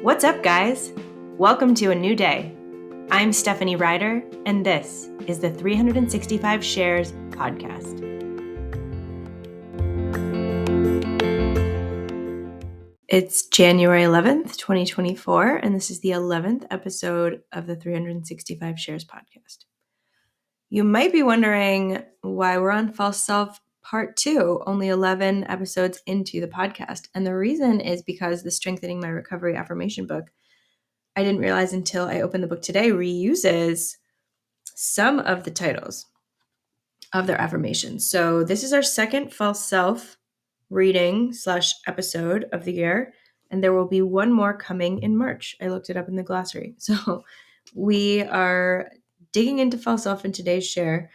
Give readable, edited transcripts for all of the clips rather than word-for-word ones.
What's up, guys? Welcome to a new day. I'm Stephanie Ryder, and this is the 365 Shares podcast. It's January 11th, 2024, and this is the 11th episode of the 365 Shares podcast. You might be wondering why we're on False Self Part 2, only 11 episodes into the podcast. And the reason is because the Strengthening My Recovery affirmation book, I didn't realize until I opened the book today, reuses some of the titles of their affirmations. So this is our second False Self reading / episode of the year, and there will be one more coming in March. I looked it up in the glossary. So we are digging into False Self in today's share.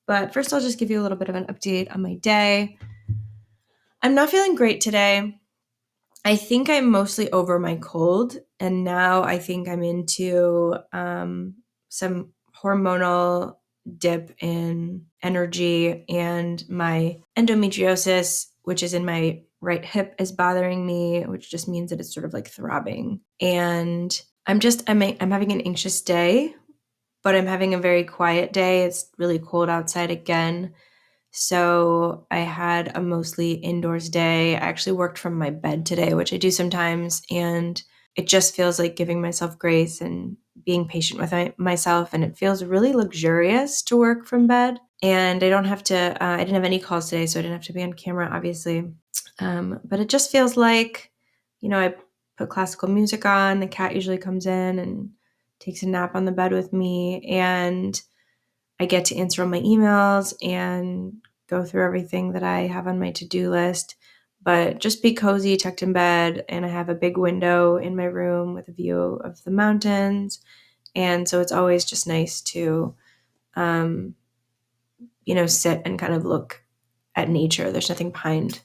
But first, I'll just give you a little bit of an update on my day. I'm not feeling great today. I think I'm mostly over my cold, and now I think I'm into some hormonal dip in energy, and my endometriosis, which is in my right hip, is bothering me, which just means that it's sort of like throbbing. And I'm having an anxious day, but I'm having a very quiet day. It's really cold outside again. So I had a mostly indoors day. I actually worked from my bed today, which I do sometimes. And it just feels like giving myself grace and being patient with myself. And it feels really luxurious to work from bed. And I don't have to, I didn't have any calls today, so I didn't have to be on camera, obviously. But it just feels like, I put classical music on. The cat usually comes in and takes a nap on the bed with me, and I get to answer all my emails and go through everything that I have on my to-do list, but just be cozy, tucked in bed. And I have a big window in my room with a view of the mountains. And so it's always just nice to, sit and kind of look at nature. There's nothing behind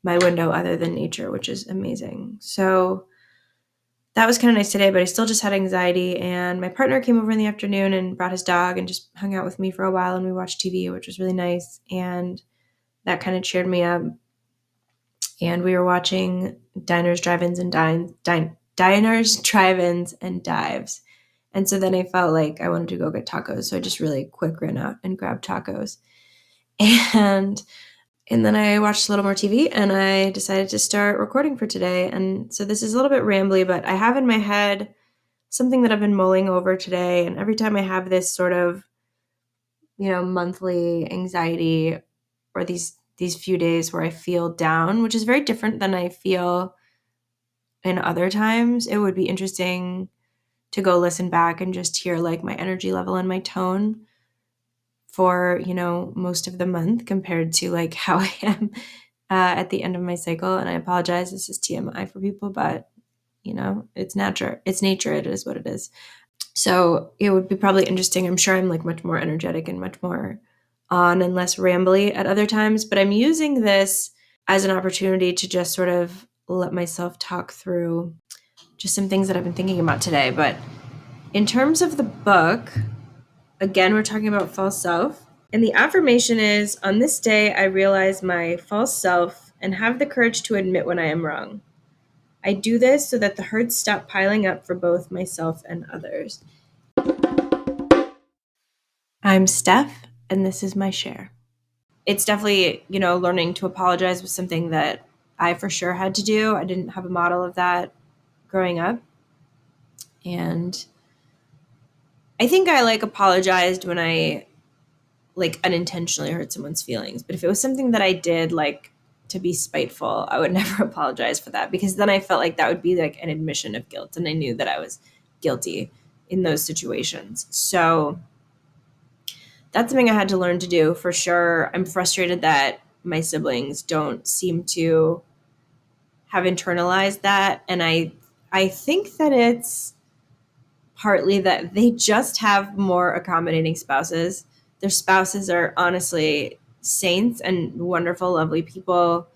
my window other than nature, which is amazing. So that was kind of nice today, but I still just had anxiety. And my partner came over in the afternoon and brought his dog and just hung out with me for a while, and we watched TV, which was really nice. And that kind of cheered me up. And we were watching Diners, Drive-Ins, and Diners, Drive-Ins, and Dives. And so then I felt like I wanted to go get tacos. So I just really quick ran out and grabbed tacos. And then I watched a little more TV, and I decided to start recording for today. And so this is a little bit rambly, but I have in my head something that I've been mulling over today. And every time I have this sort of, monthly anxiety, or these few days where I feel down, which is very different than I feel in other times, it would be interesting to go listen back and just hear like my energy level and my tone for, most of the month compared to like how I am at the end of my cycle. And I apologize, this is TMI for people, but it's nature. It is what it is. So it would be probably interesting. I'm sure I'm like much more energetic and much more on and less rambly at other times, but I'm using this as an opportunity to just sort of let myself talk through just some things that I've been thinking about today. But in terms of the book, again, we're talking about false self. And the affirmation is, on this day, I realize my false self and have the courage to admit when I am wrong. I do this so that the hurts stop piling up for both myself and others. I'm Steph, and this is my share. It's definitely, learning to apologize was something that I for sure had to do. I didn't have a model of that growing up. And I think I apologized when I unintentionally hurt someone's feelings. But if it was something that I did to be spiteful, I would never apologize for that, because then I felt like that would be like an admission of guilt. And I knew that I was guilty in those situations. So that's something I had to learn to do for sure. I'm frustrated that my siblings don't seem to have internalized that. And I think that it's partly that they just have more accommodating spouses. Their spouses are honestly saints and wonderful, lovely people,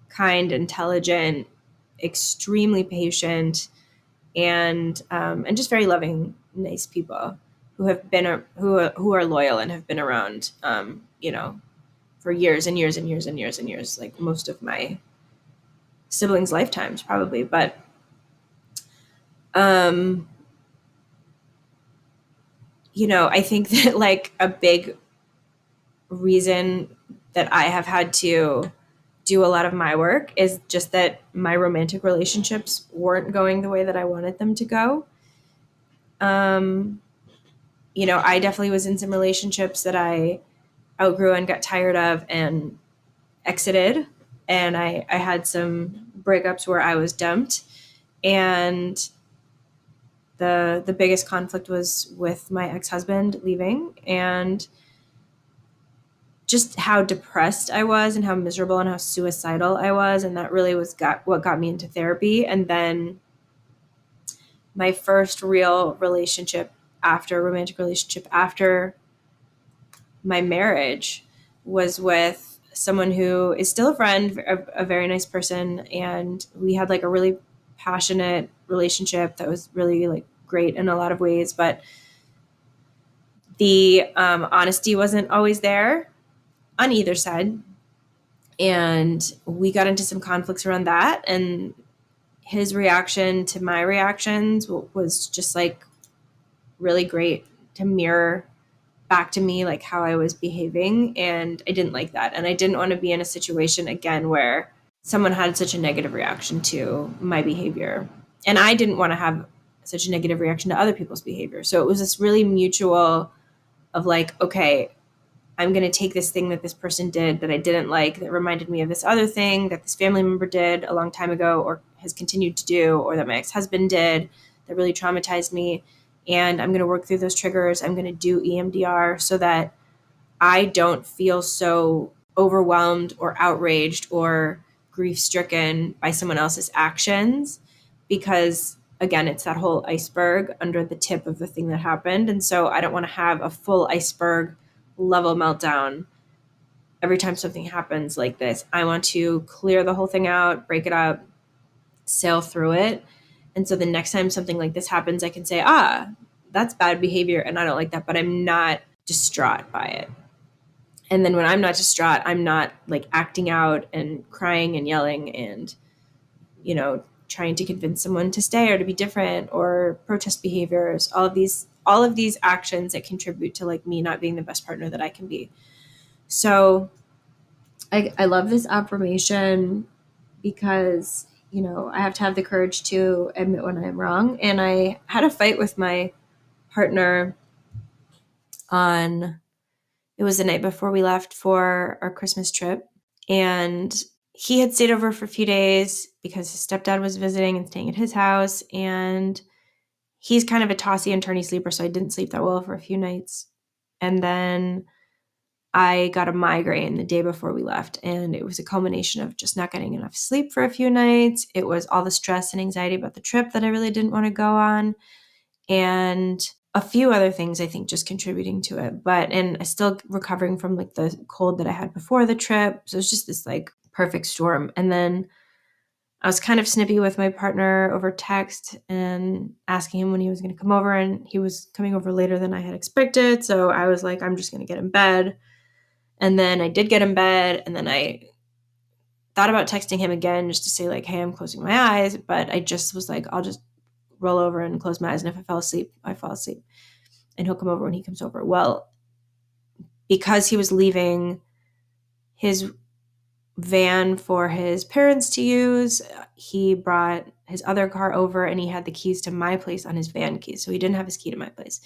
kind, intelligent, extremely patient, and just very loving, nice people who have been who are loyal and have been around, for years and years and years and years and years, like most of my siblings' lifetimes probably. But Um, I think that like a big reason that I have had to do a lot of my work is just that my romantic relationships weren't going the way that I wanted them to go. Um, I definitely was in some relationships that I outgrew and got tired of and exited. And I had some breakups where I was dumped. And the biggest conflict was with my ex-husband leaving, and just how depressed I was and how miserable and how suicidal I was. And that really what got me into therapy. And then my first real romantic relationship after my marriage was with someone who is still a friend, a very nice person. And we had like a really passionate relationship that was really like great in a lot of ways. But the honesty wasn't always there on either side. And we got into some conflicts around that. And his reaction to my reactions was just like really great to mirror back to me like how I was behaving. And I didn't like that. And I didn't want to be in a situation again where someone had such a negative reaction to my behavior. And I didn't want to have such a negative reaction to other people's behavior. So it was this really mutual of like, okay, I'm going to take this thing that this person did that I didn't like, that reminded me of this other thing that this family member did a long time ago or has continued to do, or that my ex-husband did that really traumatized me. And I'm going to work through those triggers. I'm going to do EMDR so that I don't feel so overwhelmed or outraged or grief stricken by someone else's actions, because again, it's that whole iceberg under the tip of the thing that happened. And so I don't want to have a full iceberg level meltdown every time something happens like this. I want to clear the whole thing out, break it up, sail through it. And so the next time something like this happens, I can say, that's bad behavior and I don't like that, but I'm not distraught by it. And then when I'm not distraught, I'm not like acting out and crying and yelling and, trying to convince someone to stay or to be different or protest behaviors, all of these actions that contribute to like me not being the best partner that I can be. So I love this affirmation because, I have to have the courage to admit when I'm wrong. And I had a fight with my partner it was the night before we left for our Christmas trip. And he had stayed over for a few days because his stepdad was visiting and staying at his house. And he's kind of a tossy and turny sleeper, so I didn't sleep that well for a few nights. And then I got a migraine the day before we left, and it was a culmination of just not getting enough sleep for a few nights. It was all the stress and anxiety about the trip that I really didn't want to go on, and a few other things I think just contributing to it. And I still recovering from like the cold that I had before the trip. So it was just this like perfect storm. And then I was kind of snippy with my partner over text and asking him when he was going to come over, and he was coming over later than I had expected. So I was like, I'm just going to get in bed. And then I did get in bed, and then I thought about texting him again just to say like, hey, I'm closing my eyes. But I just was like, I'll just roll over and close my eyes. And if I fall asleep, I fall asleep. And he'll come over when he comes over. Well, because he was leaving his van for his parents to use, he brought his other car over and he had the keys to my place on his van keys. So he didn't have his key to my place.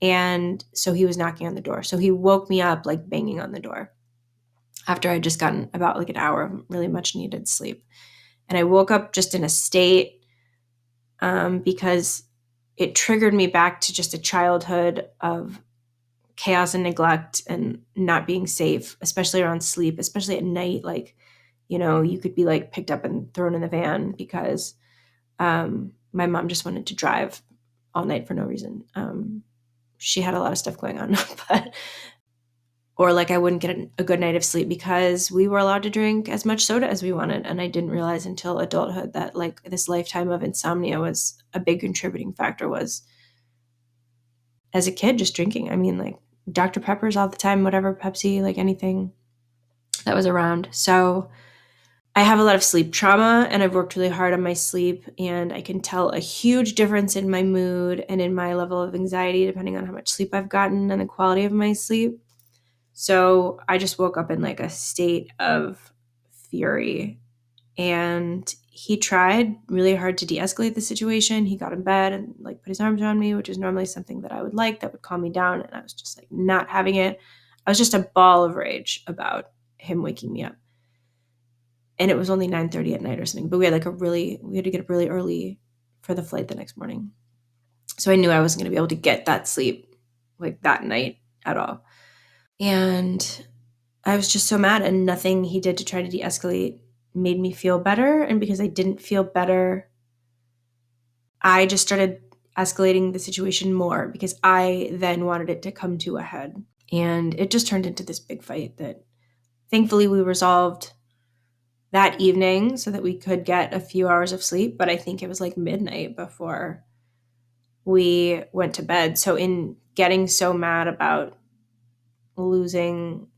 And so he was knocking on the door. So he woke me up like banging on the door after I'd just gotten about like an hour of really much needed sleep. And I woke up just in a state because it triggered me back to just a childhood of chaos and neglect and not being safe, especially around sleep, especially at night. Like, you could be like picked up and thrown in the van because my mom just wanted to drive all night for no reason. She had a lot of stuff going on, or like I wouldn't get a good night of sleep because we were allowed to drink as much soda as we wanted. And I didn't realize until adulthood that like this lifetime of insomnia was a big contributing factor, was as a kid, just drinking. I mean, like Dr. Peppers all the time, whatever, Pepsi, like anything that was around. So I have a lot of sleep trauma, and I've worked really hard on my sleep, and I can tell a huge difference in my mood and in my level of anxiety depending on how much sleep I've gotten and the quality of my sleep. So I just woke up in like a state of fury, and he tried really hard to de-escalate the situation. He got in bed and like put his arms around me, which is normally something that I would like, that would calm me down, and I was just like not having it. I was just a ball of rage about him waking me up. And it was only 9:30 at night or something, but we had to get up really early for the flight the next morning. So I knew I wasn't going to be able to get that sleep like that night at all. And I was just so mad, and nothing he did to try to de-escalate made me feel better. And because I didn't feel better, I just started escalating the situation more because I then wanted it to come to a head. And it just turned into this big fight that thankfully we resolved that evening so that we could get a few hours of sleep. But I think it was like midnight before we went to bed. So in getting so mad about losing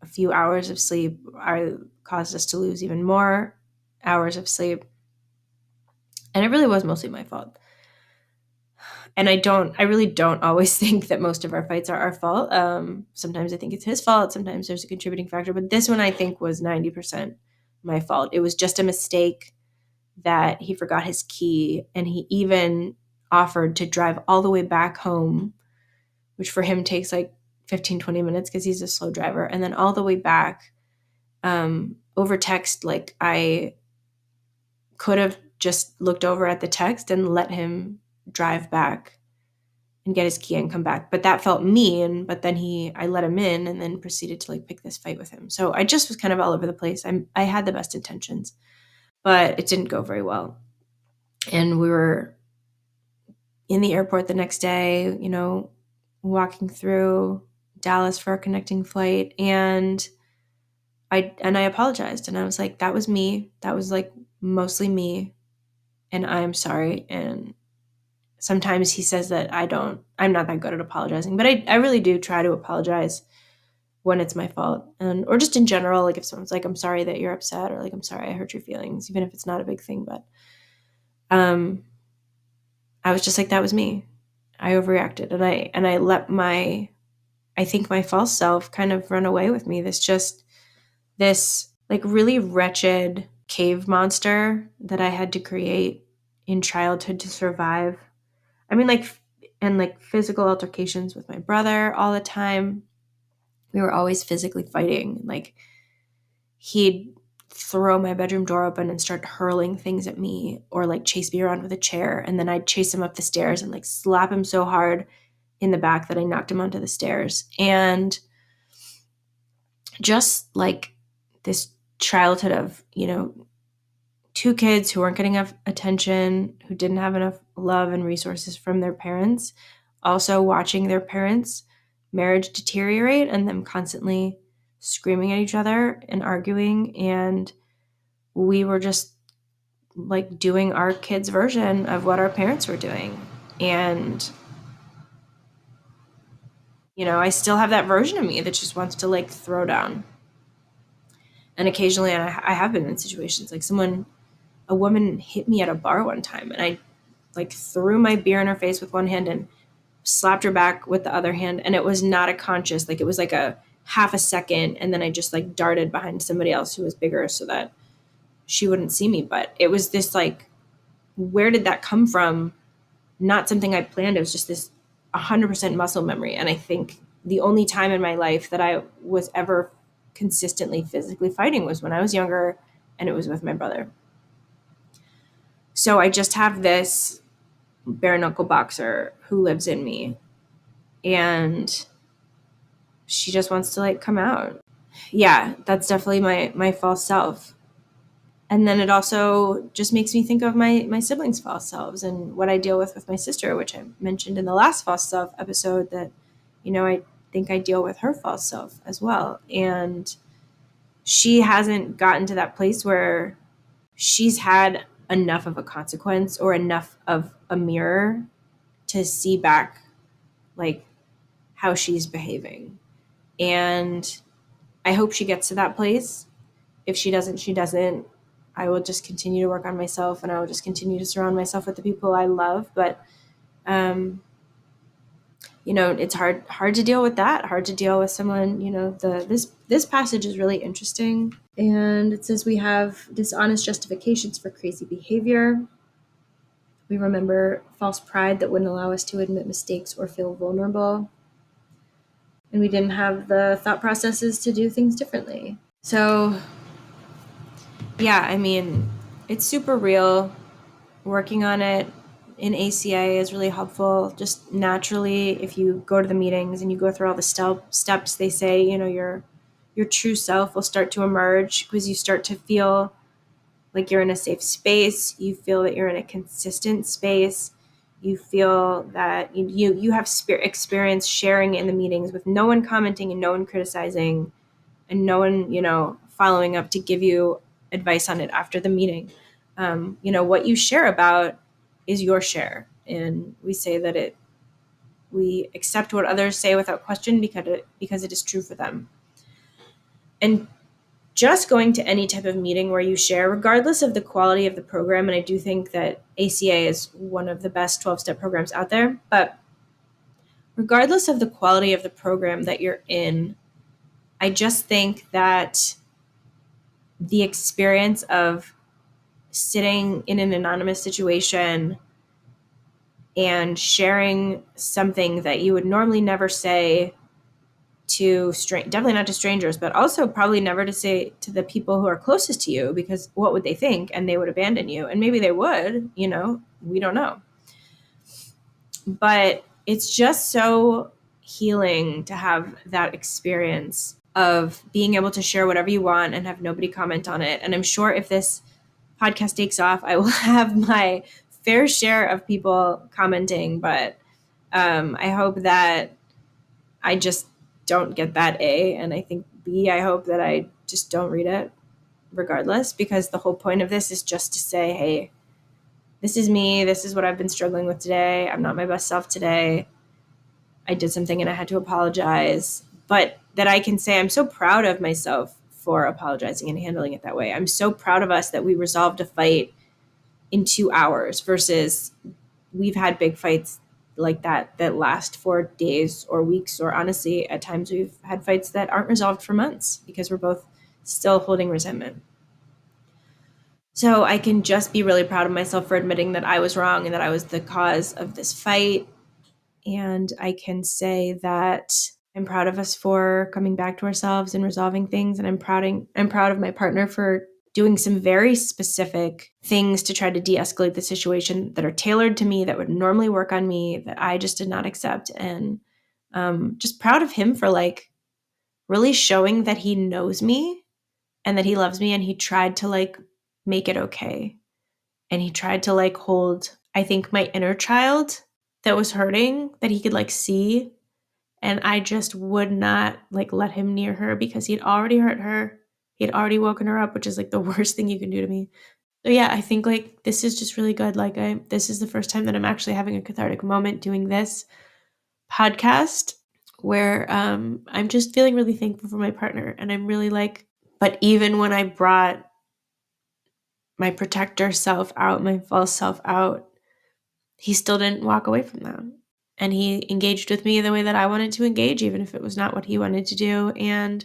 a few hours of sleep, I caused us to lose even more hours of sleep. And it really was mostly my fault. And I really don't always think that most of our fights are our fault. Sometimes I think it's his fault. Sometimes there's a contributing factor. But this one I think was 90% my fault. It was just a mistake that he forgot his key. And he even offered to drive all the way back home, which for him takes like 15, 20 minutes because he's a slow driver. And then all the way back over text, like I could have just looked over at the text and let him drive back and get his key and come back. But that felt mean. But then I let him in and then proceeded to like pick this fight with him. So I just was kind of all over the place. I had the best intentions, but it didn't go very well. And we were in the airport the next day, walking through Dallas for a connecting flight. And I apologized, and I was like, that was me. That was like mostly me. And I'm sorry. And sometimes he says that I'm not that good at apologizing, but I really do try to apologize when it's my fault. Or just in general, like if someone's like, I'm sorry that you're upset, or like, I'm sorry I hurt your feelings, even if it's not a big thing. But I was just like, that was me. I overreacted, and I let I think my false self kind of run away with me. This like really wretched cave monster that I had to create in childhood to survive. I mean, like physical altercations with my brother all the time. We were always physically fighting. Like he'd throw my bedroom door open and start hurling things at me, or like chase me around with a chair. And then I'd chase him up the stairs and like slap him so hard in the back that I knocked him onto the stairs. And just like this childhood of, two kids who weren't getting enough attention, who didn't have enough love and resources from their parents, also watching their parents' marriage deteriorate and them constantly screaming at each other and arguing. And we were just like doing our kids' version of what our parents were doing. And, I still have that version of me that just wants to like throw down. And occasionally, and I have been in situations like a woman hit me at a bar one time, and I like threw my beer in her face with one hand and slapped her back with the other hand. And it was not a conscious, like it was like a half a second. And then I just like darted behind somebody else who was bigger so that she wouldn't see me. But it was this like, where did that come from? Not something I planned. It was just this 100% muscle memory. And I think the only time in my life that I was ever consistently physically fighting was when I was younger, and it was with my brother. So I just have this bare knuckle boxer who lives in me, and she just wants to like come out. Yeah, that's definitely my false self. And then it also just makes me think of my siblings' false selves and what I deal with my sister, which I mentioned in the last false self episode, that I think I deal with her false self as well. And she hasn't gotten to that place where she's had enough of a consequence or enough of a mirror to see back like how she's behaving. And I hope she gets to that place. If she doesn't, she doesn't. I will just continue to work on myself, and I will just continue to surround myself with the people I love. But, it's hard to deal with that, hard to deal with someone, this passage is really interesting. And it says we have dishonest justifications for crazy behavior. We remember false pride that wouldn't allow us to admit mistakes or feel vulnerable. And we didn't have the thought processes to do things differently. So, yeah, it's super real. Working on it in ACA is really helpful. Just naturally, if you go to the meetings and you go through all the steps, they say, your true self will start to emerge because you start to feel like you're in a safe space. You feel that you're in a consistent space. You feel that you have experience sharing in the meetings with no one commenting and no one criticizing and no one, following up to give you advice on it after the meeting. What you share about is your share. And we say that we accept what others say without question because it is true for them. And just going to any type of meeting where you share, regardless of the quality of the program, and I do think that ACA is one of the best 12-step programs out there, but regardless of the quality of the program that you're in, I just think that the experience of sitting in an anonymous situation and sharing something that you would normally never say to definitely not to strangers, but also probably never to say to the people who are closest to you, because what would they think? And they would abandon you. And maybe they would, we don't know. But it's just so healing to have that experience of being able to share whatever you want and have nobody comment on it. And I'm sure if this podcast takes off, I will have my fair share of people commenting, but I hope that I just don't get that A, and I think B, I hope that I just don't read it regardless, because the whole point of this is just to say, hey, this is me, this is what I've been struggling with today, I'm not my best self today, I did something and I had to apologize, but that I can say I'm so proud of myself for apologizing and handling it that way. I'm so proud of us that we resolved a fight in 2 hours versus we've had big fights like that last for days or weeks, or honestly, at times we've had fights that aren't resolved for months because we're both still holding resentment. So I can just be really proud of myself for admitting that I was wrong and that I was the cause of this fight. And I can say that I'm proud of us for coming back to ourselves and resolving things. And I'm proud of my partner for doing some very specific things to try to de-escalate the situation that are tailored to me, that would normally work on me, that I just did not accept. And just proud of him for really showing that he knows me and that he loves me, and he tried to make it okay. And he tried to hold, I think, my inner child that was hurting, that he could see. And I just would not let him near her because he'd already hurt her. He had already woken her up, which is the worst thing you can do to me. So yeah, I think this is just really good. This is the first time that I'm actually having a cathartic moment doing this podcast where I'm just feeling really thankful for my partner. And I'm really but even when I brought my protector self out, my false self out, he still didn't walk away from that. And he engaged with me the way that I wanted to engage, even if it was not what he wanted to do. And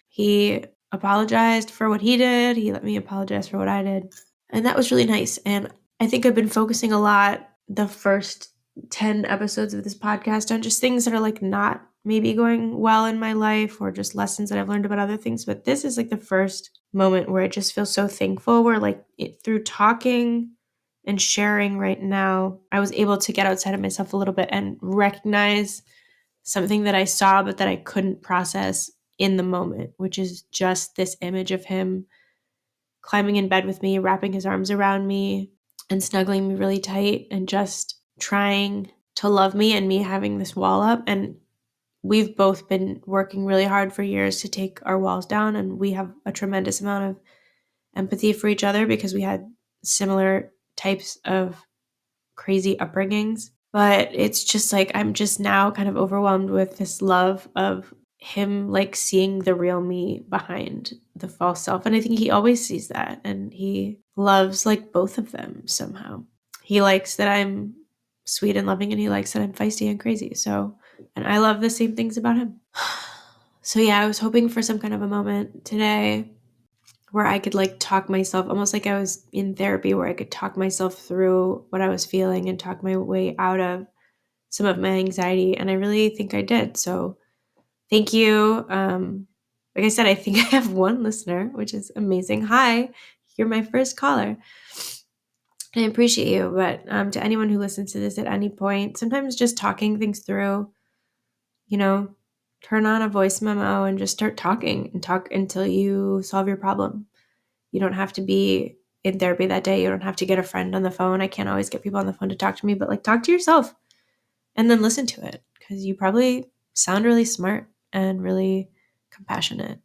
he apologized for what he did. He let me apologize for what I did. And that was really nice. And I think I've been focusing a lot the first 10 episodes of this podcast on just things that are not maybe going well in my life, or just lessons that I've learned about other things. But this is the first moment where I just feel so thankful, where through talking and sharing right now, I was able to get outside of myself a little bit and recognize something that I saw but that I couldn't process in the moment, which is just this image of him climbing in bed with me, wrapping his arms around me and snuggling me really tight and just trying to love me, and me having this wall up. And we've both been working really hard for years to take our walls down, and we have a tremendous amount of empathy for each other because we had similar types of crazy upbringings. But it's just I'm just now kind of overwhelmed with this love of him like seeing the real me behind the false self. And I think he always sees that, and he loves like both of them somehow. He likes that I'm sweet and loving, and he likes that I'm feisty and crazy. So, and I love the same things about him. So yeah, I was hoping for some kind of a moment today where I could like talk myself, almost like I was in therapy, where I could talk myself through what I was feeling and talk my way out of some of my anxiety. And I really think I did. So thank you. Like I said, I think I have one listener, which is amazing. Hi, you're my first caller. I appreciate you. But to anyone who listens to this at any point, sometimes just talking things through, turn on a voice memo and just start talking and talk until you solve your problem. You don't have to be in therapy that day. You don't have to get a friend on the phone. I can't always get people on the phone to talk to me, but like talk to yourself and then listen to it, because you probably sound really smart and really compassionate.